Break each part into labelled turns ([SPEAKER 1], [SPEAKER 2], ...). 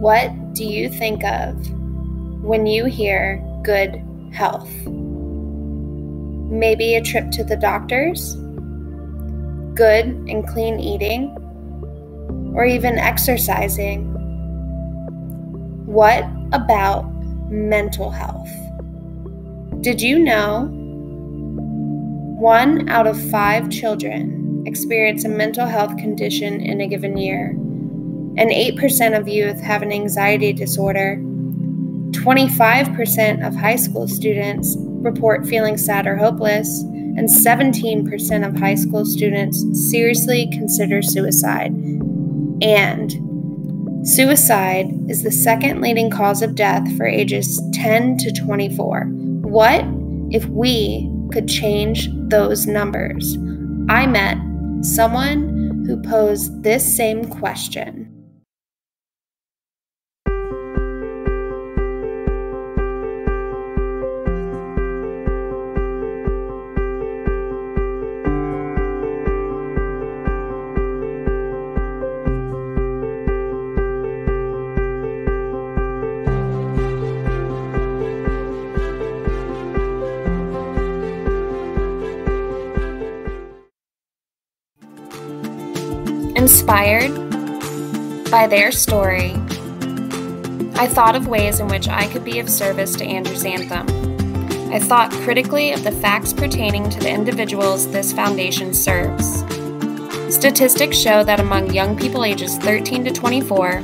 [SPEAKER 1] What do you think of when you hear good health? Maybe a trip to the doctors, good and clean eating, or even exercising. What about mental health? Did you know 1 out of 5 children experience a mental health condition in a given year, and 8% of youth have an anxiety disorder? 25% of high school students report feeling sad or hopeless, and 17% of high school students seriously consider suicide. And suicide is the second leading cause of death for ages 10 to 24. What if we could change those numbers? I met someone who posed this same question. Inspired by their story, I thought of ways in which I could be of service to Andrew's Anthem. I thought critically of the facts pertaining to the individuals this foundation serves. Statistics show that among young people ages 13 to 24,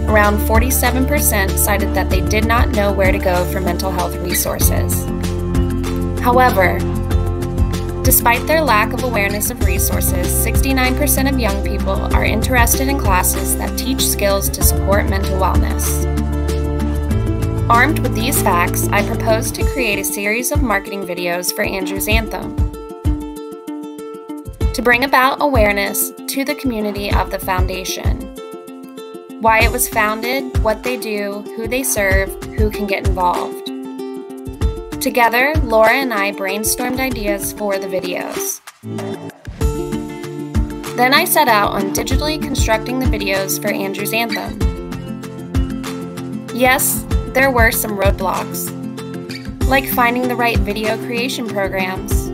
[SPEAKER 1] around 47% cited that they did not know where to go for mental health resources. However, despite their lack of awareness of resources, 69% of young people are interested in classes that teach skills to support mental wellness. Armed with these facts, I propose to create a series of marketing videos for Andrew's Anthem to bring about awareness to the community of the foundation, why it was founded, what they do, who they serve, who can get involved. Together, Laura and I brainstormed ideas for the videos. Then I set out on digitally constructing the videos for Andrew's Anthem. Yes, there were some roadblocks, like finding the right video creation programs,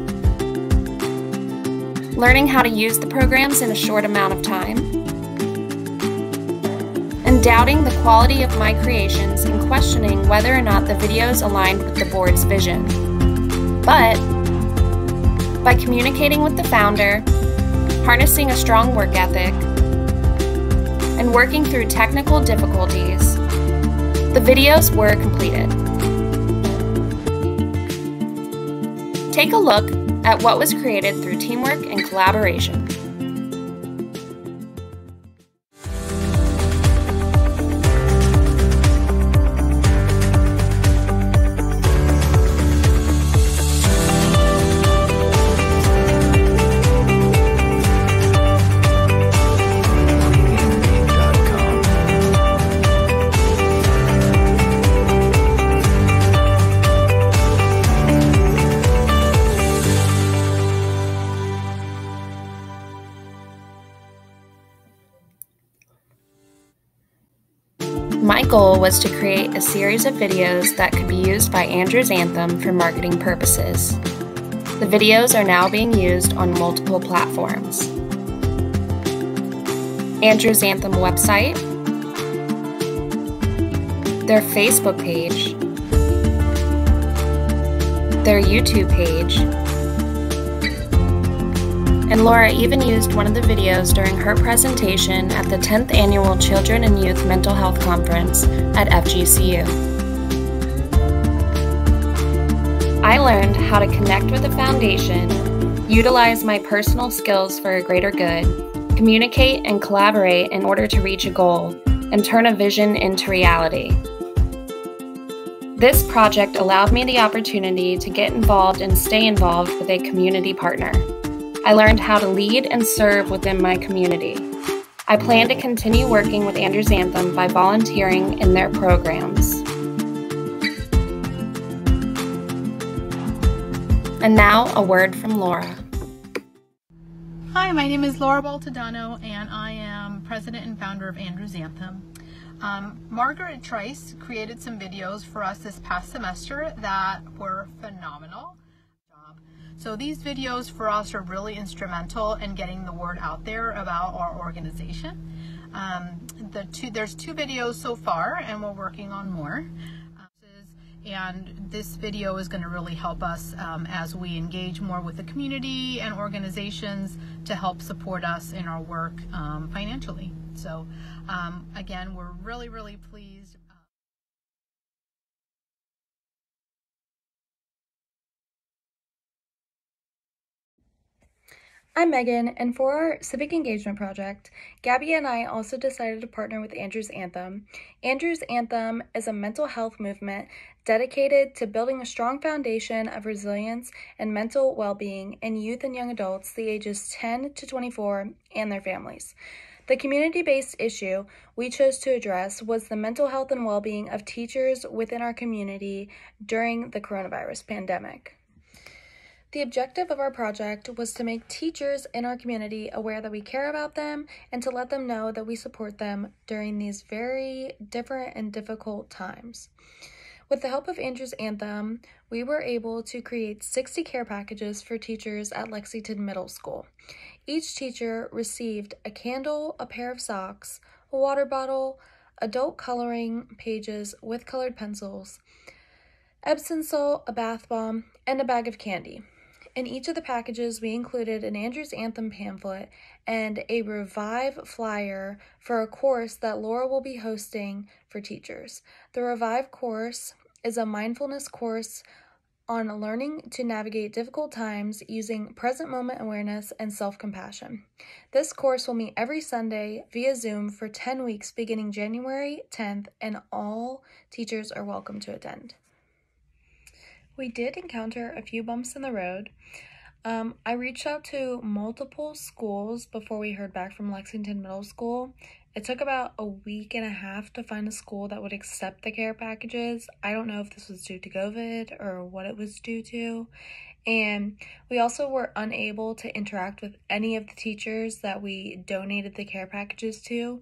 [SPEAKER 1] learning how to use the programs in a short amount of time, and doubting the quality of my creations and questioning whether or not the videos aligned with the board's vision. But by communicating with the founder, harnessing a strong work ethic, and working through technical difficulties, the videos were completed. Take a look at what was created through teamwork and collaboration. My goal was to create a series of videos that could be used by Andrew's Anthem for marketing purposes. The videos are now being used on multiple platforms. Andrew's Anthem website, their Facebook page, their YouTube page, and Laura even used one of the videos during her presentation at the 10th Annual Children and Youth Mental Health Conference at FGCU. I learned how to connect with the foundation, utilize my personal skills for a greater good, communicate and collaborate in order to reach a goal, and turn a vision into reality. This project allowed me the opportunity to get involved and stay involved with a community partner. I learned how to lead and serve within my community. I plan to continue working with Andrew's Anthem by volunteering in their programs. And now, a word from Laura.
[SPEAKER 2] Hi, my name is Laura Baltodano, and I am president and founder of Andrew's Anthem. Margaret Trice created some videos for us this past semester that were phenomenal. So these videos for us are really instrumental in getting the word out there about our organization. There's two videos so far, and we're working on more. And this video is going to really help us as we engage more with the community and organizations to help support us in our work financially. So again, we're really, really pleased.
[SPEAKER 3] I'm Megan, and for our Civic Engagement Project, Gabby and I also decided to partner with Andrew's Anthem. Andrew's Anthem is a mental health movement dedicated to building a strong foundation of resilience and mental well-being in youth and young adults the ages 10 to 24 and their families. The community-based issue we chose to address was the mental health and well-being of teachers within our community during the coronavirus pandemic. The objective of our project was to make teachers in our community aware that we care about them and to let them know that we support them during these very different and difficult times. With the help of Andrew's Anthem, we were able to create 60 care packages for teachers at Lexington Middle School. Each teacher received a candle, a pair of socks, a water bottle, adult coloring pages with colored pencils, Epsom salt, a bath bomb, and a bag of candy. In each of the packages, we included an Andrew's Anthem pamphlet and a Revive flyer for a course that Laura will be hosting for teachers. The Revive course is a mindfulness course on learning to navigate difficult times using present moment awareness and self-compassion. This course will meet every Sunday via Zoom for 10 weeks beginning January 10th, and all teachers are welcome to attend. We did encounter a few bumps in the road. I reached out to multiple schools before we heard back from Lexington Middle School. It took about a week and a half to find a school that would accept the care packages. I don't know if this was due to COVID or what it was due to. And we also were unable to interact with any of the teachers that we donated the care packages to.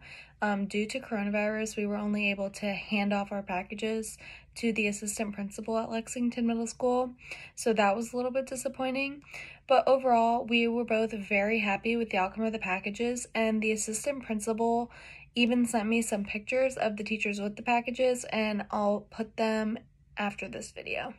[SPEAKER 3] Due to coronavirus, we were only able to hand off our packages to the assistant principal at Lexington Middle School, so that was a little bit disappointing. But overall, we were both very happy with the outcome of the packages, and the assistant principal even sent me some pictures of the teachers with the packages, and I'll put them after this video.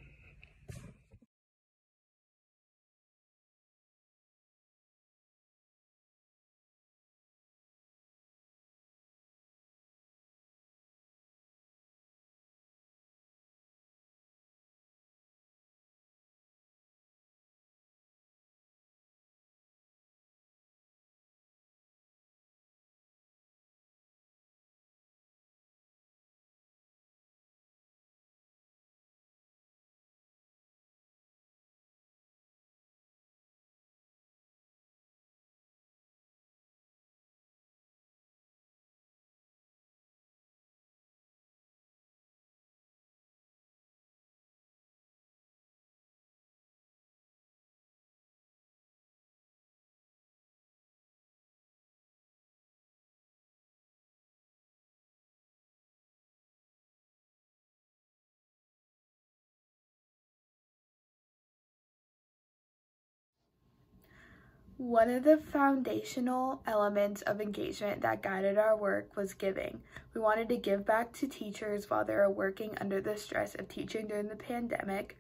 [SPEAKER 4] One of the foundational elements of engagement that guided our work was giving. We wanted to give back to teachers while they were working under the stress of teaching during the pandemic.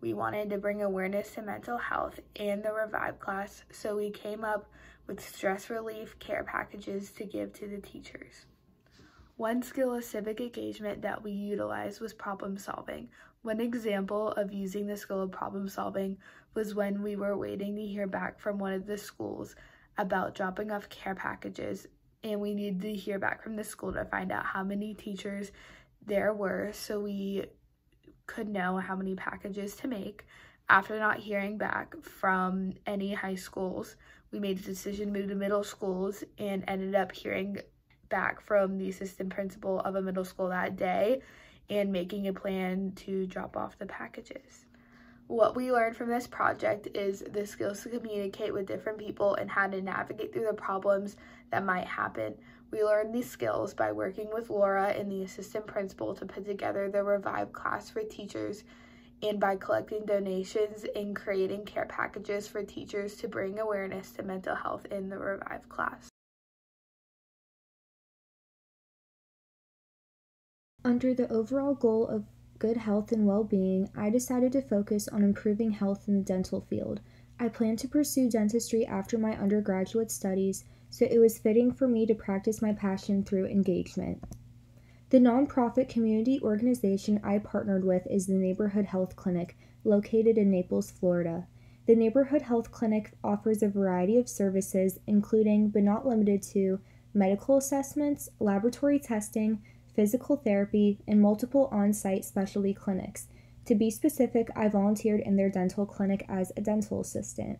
[SPEAKER 4] We wanted to bring awareness to mental health and the Revive class, so we came up with stress relief care packages to give to the teachers. One skill of civic engagement that we utilized was problem solving. One example of using the skill of problem solving was when we were waiting to hear back from one of the schools about dropping off care packages, and we needed to hear back from the school to find out how many teachers there were so we could know how many packages to make. After not hearing back from any high schools, we made the decision to move to middle schools and ended up hearing back from the assistant principal of a middle school that day and making a plan to drop off the packages. What we learned from this project is the skills to communicate with different people and how to navigate through the problems that might happen. We learned these skills by working with Laura and the assistant principal to put together the Revive class for teachers, and by collecting donations and creating care packages for teachers to bring awareness to mental health in the Revive class.
[SPEAKER 5] Under the overall goal of good health and well-being, I decided to focus on improving health in the dental field. I plan to pursue dentistry after my undergraduate studies, so it was fitting for me to practice my passion through engagement. The nonprofit community organization I partnered with is the Neighborhood Health Clinic, located in Naples, Florida. The Neighborhood Health Clinic offers a variety of services, including, but not limited to, medical assessments, laboratory testing, physical therapy, and multiple on-site specialty clinics. To be specific, I volunteered in their dental clinic as a dental assistant.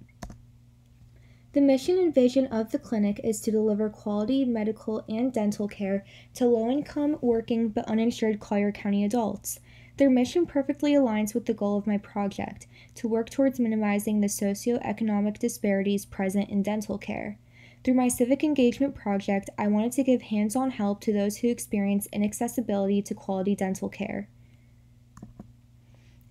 [SPEAKER 5] The mission and vision of the clinic is to deliver quality medical and dental care to low-income, working, but uninsured Collier County adults. Their mission perfectly aligns with the goal of my project, to work towards minimizing the socioeconomic disparities present in dental care. Through my civic engagement project, I wanted to give hands-on help to those who experience inaccessibility to quality dental care.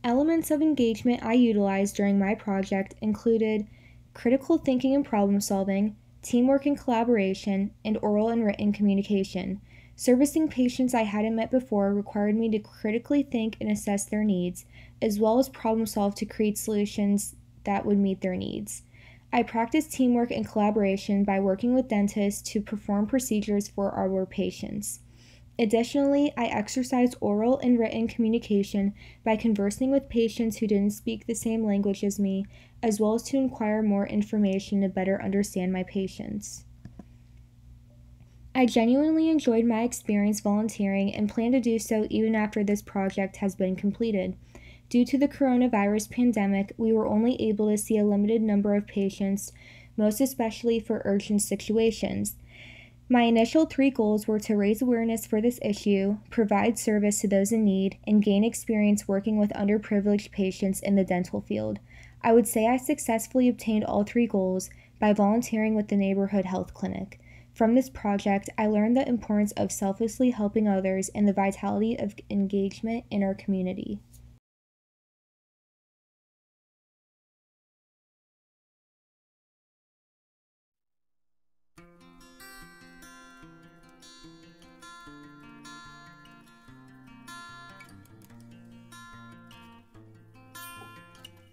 [SPEAKER 5] Elements of engagement I utilized during my project included critical thinking and problem solving, teamwork and collaboration, and oral and written communication. Servicing patients I hadn't met before required me to critically think and assess their needs, as well as problem solve to create solutions that would meet their needs. I practiced teamwork and collaboration by working with dentists to perform procedures for our patients. Additionally, I exercised oral and written communication by conversing with patients who didn't speak the same language as me, as well as to inquire more information to better understand my patients. I genuinely enjoyed my experience volunteering and plan to do so even after this project has been completed. Due to the coronavirus pandemic, we were only able to see a limited number of patients, most especially for urgent situations. My initial 3 goals were to raise awareness for this issue, provide service to those in need, and gain experience working with underprivileged patients in the dental field. I would say I successfully obtained all 3 goals by volunteering with the Neighborhood Health Clinic. From this project, I learned the importance of selflessly helping others and the vitality of engagement in our community.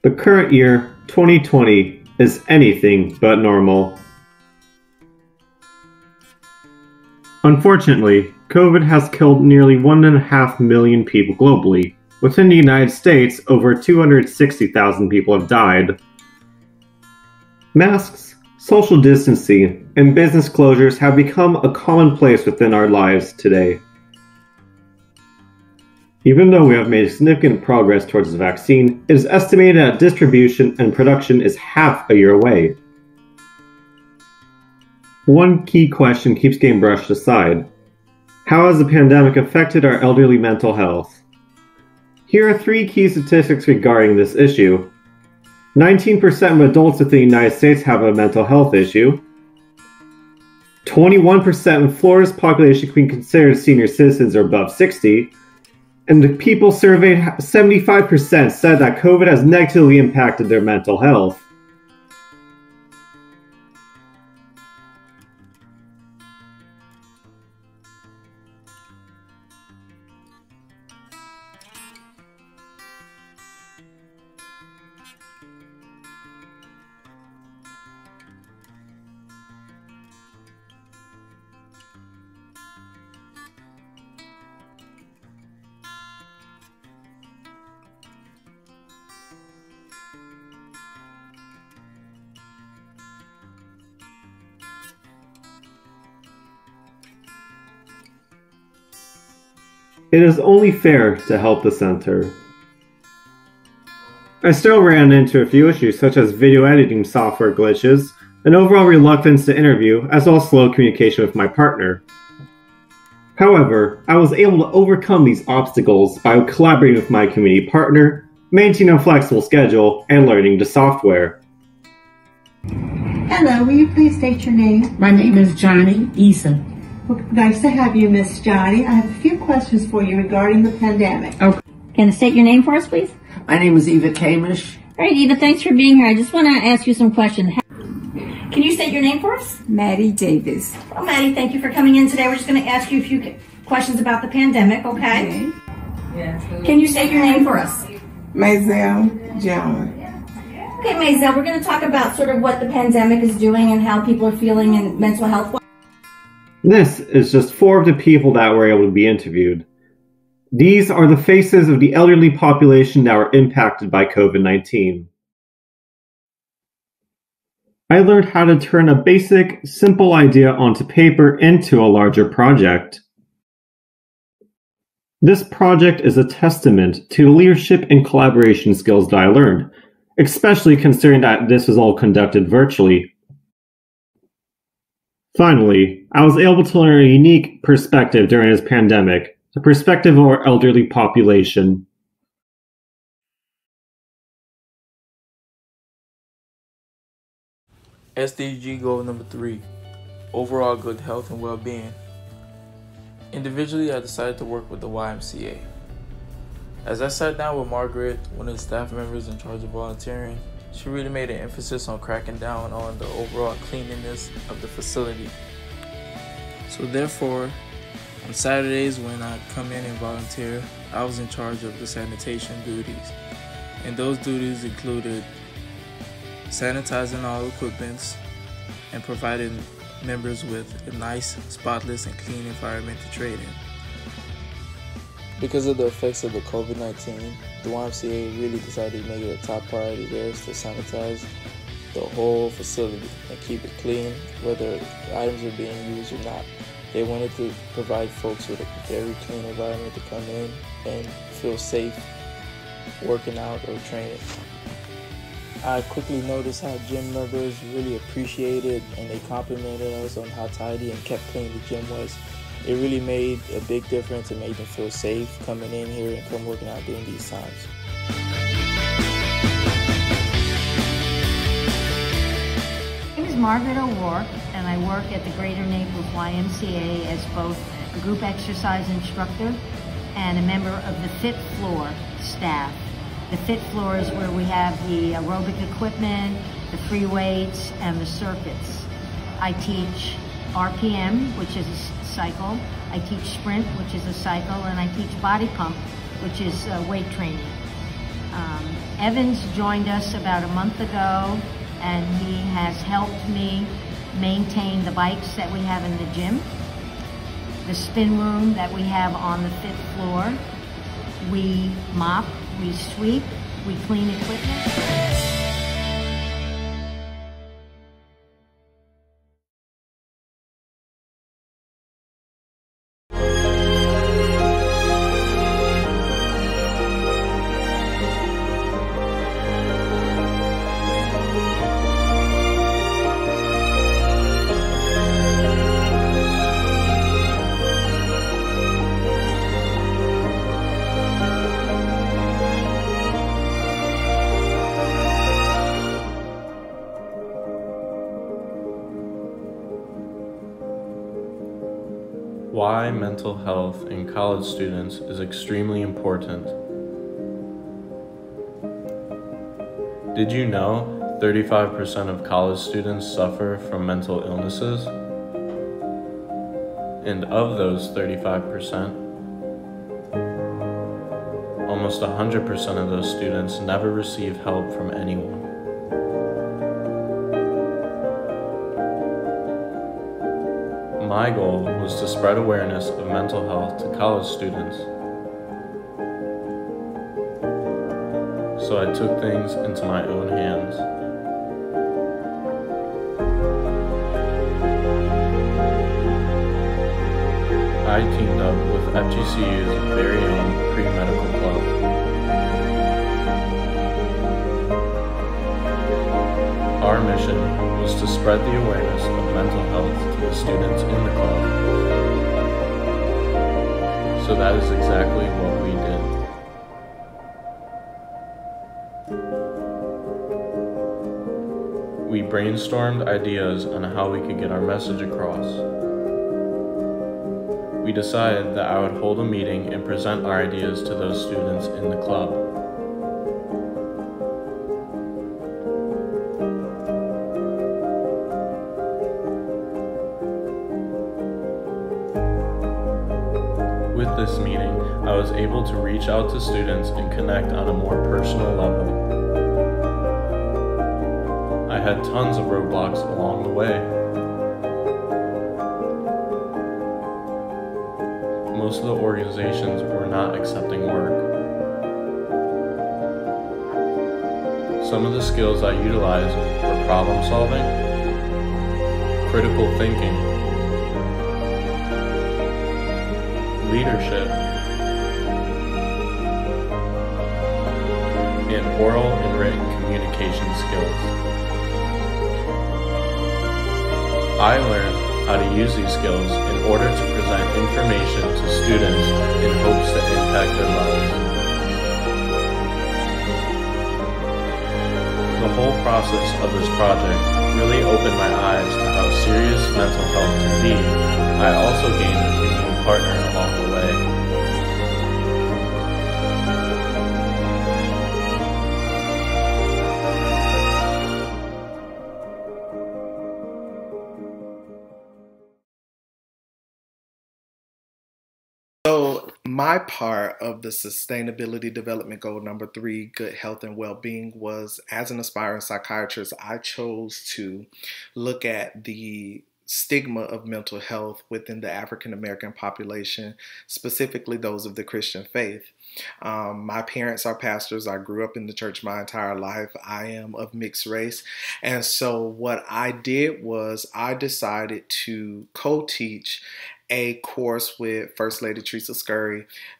[SPEAKER 6] The current year, 2020, is anything but normal. Unfortunately, COVID has killed nearly 1.5 million people globally. Within the United States, over 260,000 people have died. Masks, social distancing, and business closures have become a commonplace within our lives today. Even though we have made significant progress towards the vaccine, it is estimated that distribution and production is half a year away. One key question keeps getting brushed aside. How has the pandemic affected our elderly mental health? Here are 3 key statistics regarding this issue. 19% of adults within the United States have a mental health issue. 21% of Florida's population can be considered senior citizens or above 60. And the people surveyed, 75% said that COVID has negatively impacted their mental health. It is only fair to help the center. I still ran into a few issues such as video editing software glitches, and overall reluctance to interview, as well as slow communication with my partner. However, I was able to overcome these obstacles by collaborating with my community partner, maintaining a flexible schedule, and learning the software.
[SPEAKER 7] Hello, will you please state your name?
[SPEAKER 8] My name is Johnny Issa.
[SPEAKER 7] Well, nice to have you, Miss Johnny. I have a few questions for you regarding the pandemic.
[SPEAKER 8] Okay. Can you state your name for us, please?
[SPEAKER 9] My name is Eva Kamish.
[SPEAKER 8] All right, Eva, thanks for being here. I just want to ask you some questions. Can you state your name for us?
[SPEAKER 10] Maddie Davis.
[SPEAKER 8] Well, Maddie, thank you for coming in today. We're just going to ask you a few questions about the pandemic, okay? Can you state your name for us?
[SPEAKER 10] Maisel John.
[SPEAKER 8] Okay, Maisel, we're going to talk about sort of what the pandemic is doing and how people are feeling in mental health.
[SPEAKER 6] This is just 4 of the people that were able to be interviewed. These are the faces of the elderly population that were impacted by COVID-19. I learned how to turn a basic, simple idea onto paper into a larger project. This project is a testament to the leadership and collaboration skills that I learned, especially considering that this was all conducted virtually. Finally, I was able to learn a unique perspective during this pandemic, the perspective of our elderly population.
[SPEAKER 11] SDG goal number 3, overall good health and well-being. Individually, I decided to work with the YMCA. As I sat down with Margaret, one of the staff members in charge of volunteering, she really made an emphasis on cracking down on the overall cleanliness of the facility. So therefore, on Saturdays when I come in and volunteer, I was in charge of the sanitation duties. And those duties included sanitizing all equipments and providing members with a nice, spotless, and clean environment to trade in. Because of the effects of the COVID-19, the YMCA really decided to make it a top priority there is to sanitize the whole facility and keep it clean, whether items are being used or not. They wanted to provide folks with a very clean environment to come in and feel safe working out or training. I quickly noticed how gym members really appreciated and they complimented us on how tidy and kept clean the gym was. It really made a big difference and made them feel safe coming in here and come working out during these times.
[SPEAKER 12] My name is Margaret O'Rourke, and I work at the Greater Naples YMCA as both a group exercise instructor and a member of the Fit Floor staff. The Fit Floor is where we have the aerobic equipment, the free weights, and the circuits. I teach RPM, which is a cycle. I teach sprint, which is a cycle, and I teach body pump, which is weight training. Evans joined us about a month ago, and he has helped me maintain the bikes that we have in the gym, the spin room that we have on the Fit Floor. We mop, we sweep, we clean equipment.
[SPEAKER 13] Why mental health in college students is extremely important. Did you know 35% of college students suffer from mental illnesses? And of those 35%, almost 100% of those students never receive help from anyone. My goal was to spread awareness of mental health to college students. So I took things into my own hands. I teamed up with FGCU's very own pre-medical club. Our mission was to spread the awareness of mental health to the students in the club. So that is exactly what we did. We brainstormed ideas on how we could get our message across. we decided that I would hold a meeting and present our ideas to those students in the club. With this meeting, I was able to reach out to students and connect on a more personal level. I had tons of roadblocks along the way. Most of the organizations were not accepting work. Some of the skills I utilized were problem solving, critical thinking, leadership, and oral and written communication skills. I learned how to use these skills in order to present information to students in hopes to impact their lives. The whole process of this project really opened my eyes to how serious mental health can be. I also gained a human partner along the way.
[SPEAKER 14] So my part of the Sustainability Development Goal number 3, good health and well-being, was as an aspiring psychiatrist, I chose to look at the stigma of mental health within the African American population, specifically those of the Christian faith. My parents are pastors. I grew up in the church my entire life. I am of mixed race. And so what I did was I decided to co-teach a course with First Lady Trice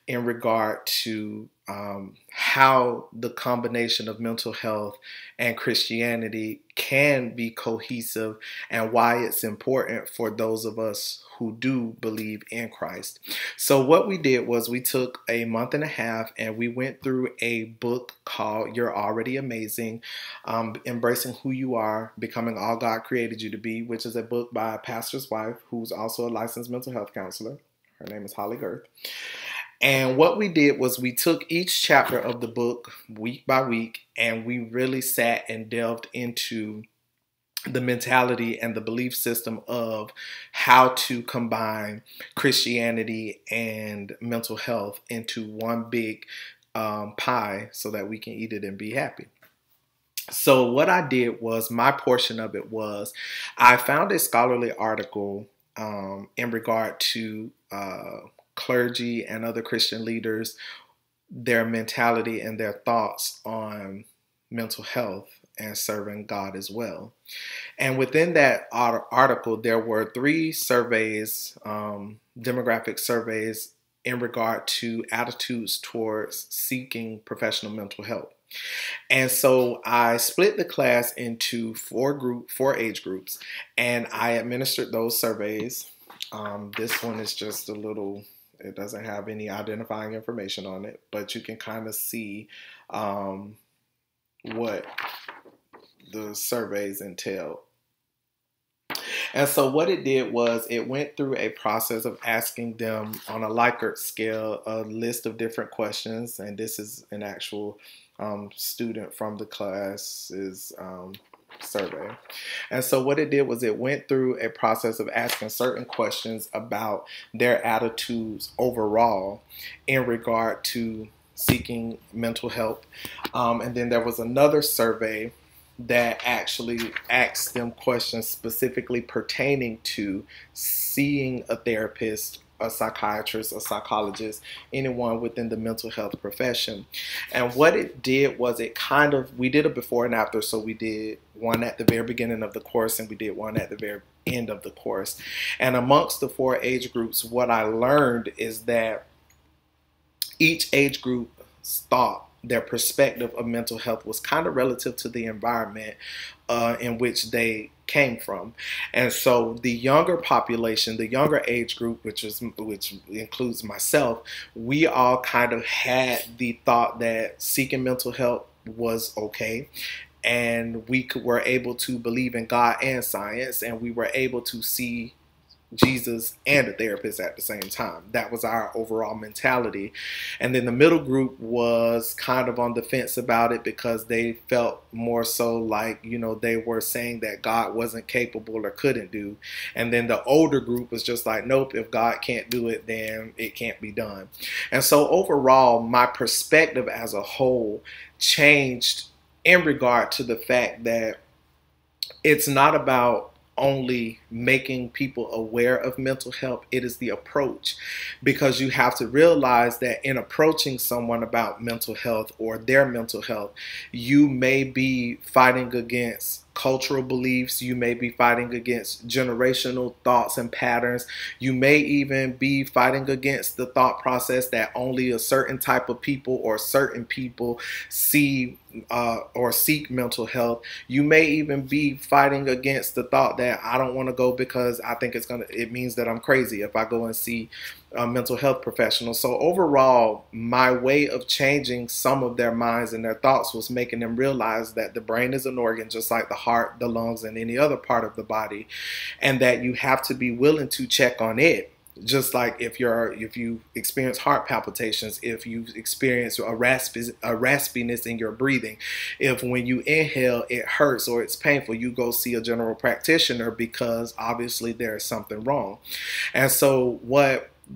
[SPEAKER 14] in regard to how the combination of mental health and Christianity can be cohesive and why it's important for those of us who do believe in Christ. So what we did was we took a month and a half and we went through a book called You're Already Amazing, Embracing Who You Are, Becoming All God Created You to Be, which is a book by a pastor's wife who's also a licensed mental health counselor. Her name is Holly Girth. And what we did was we took each chapter of the book week by week and we really sat and delved into the mentality and the belief system of how to combine Christianity and mental health into one big pie so that we can eat it and be happy. So what I did was, my portion of it was, I found a scholarly article in regard to clergy and other Christian leaders, their mentality and their thoughts on mental health and serving God as well. And within that article, there were 3 surveys, demographic surveys in regard to attitudes towards seeking professional mental help. And so I split the class into 4 age groups, and I administered those surveys. This one is just a little, it doesn't have any identifying information on it, but you can kind of see what the surveys entail. And so what it did was it went through a process of asking them on a Likert scale a list of different questions, and this is an actual student from the class's survey. And so what it did was it went through a process of asking certain questions about their attitudes overall in regard to seeking mental help. And then there was another survey that actually asked them questions specifically pertaining to seeing a therapist, a psychiatrist, a psychologist, anyone within the mental health profession. And what it did was it kind of, we did a before and after, so we did one at the very beginning of the course and we did one at the very end of the course. And amongst the 4 age groups, what I learned is that each age group thought their perspective of mental health was kind of relative to the environment in which they came from. And so the younger population, the younger age group, which includes myself, we all kind of had the thought that seeking mental health was okay. And we were able to believe in God and science, and we were able to see Jesus and a therapist at the same time. That was our overall mentality. And then the middle group was kind of on the fence about it because they felt more so like, you know, they were saying that God wasn't capable or couldn't do. And then the older group was just like, nope, if God can't do it, then it can't be done. And so overall, my perspective as a whole changed in regard to the fact that it's not about only making people aware of mental health. It is the approach, because you have to realize that in approaching someone about mental health or their mental health, you may be fighting against cultural beliefs, you may be fighting against generational thoughts and patterns, you may even be fighting against the thought process that only a certain type of people or certain people see or seek mental health. You may even be fighting against the thought that I don't want to go because I think it means that I'm crazy if I go and see a mental health professional. So overall, my way of changing some of their minds and their thoughts was making them realize that the brain is an organ just like the heart, the lungs, and any other part of the body, and that you have to be willing to check on it. Just like if you experience heart palpitations, if you experience a raspiness in your breathing, if when you inhale it hurts or it's painful, you go see a general practitioner because obviously there is something wrong. And so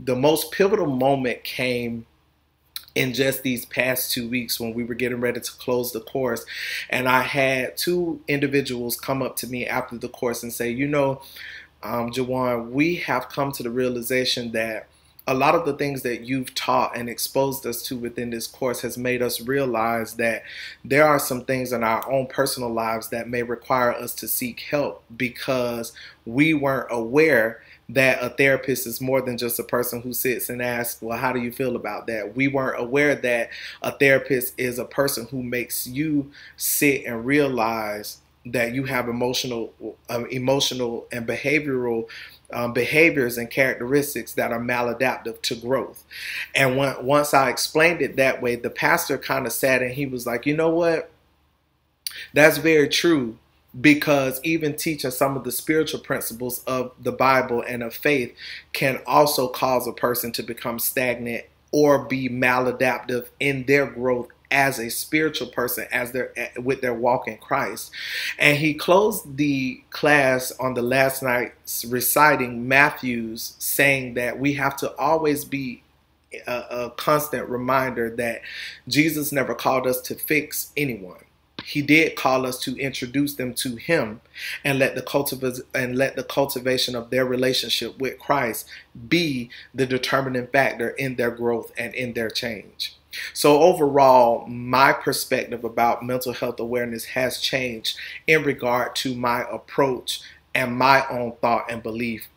[SPEAKER 14] the most pivotal moment came in just these past 2 weeks when we were getting ready to close the course, and I had two individuals come up to me after the course and say, you know, Jawan, we have come to the realization that a lot of the things that you've taught and exposed us to within this course has made us realize that there are some things in our own personal lives that may require us to seek help, because we weren't aware that a therapist is more than just a person who sits and asks, well, how do you feel about that? We weren't aware that a therapist is a person who makes you sit and realize that you have emotional and behavioral behaviors and characteristics that are maladaptive to growth. And once I explained it that way, the pastor kind of sat and he was like, you know what? That's very true. Because even teaching some of the spiritual principles of the Bible and of faith can also cause a person to become stagnant or be maladaptive in their growth as a spiritual person, with their walk in Christ. And he closed the class on the last night reciting Matthew's, saying that we have to always be a constant reminder that Jesus never called us to fix anyone. He did call us to introduce them to him and let the cultivation of their relationship with Christ be the determining factor in their growth and in their change. So overall, my perspective about mental health awareness has changed in regard to my approach and my own thought and belief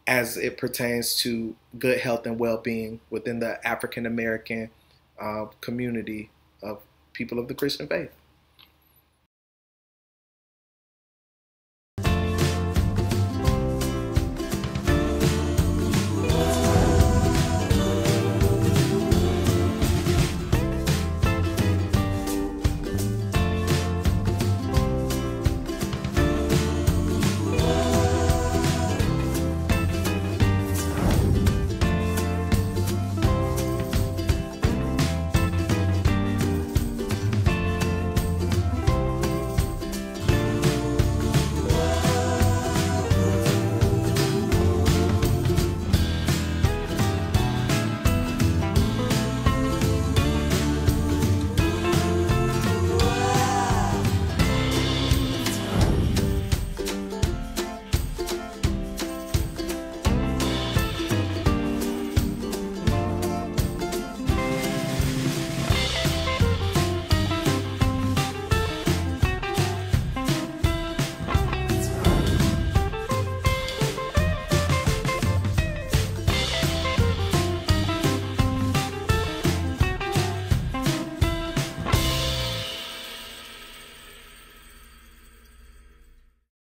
[SPEAKER 14] as it pertains to good health and well-being within the African American community of people of the Christian faith.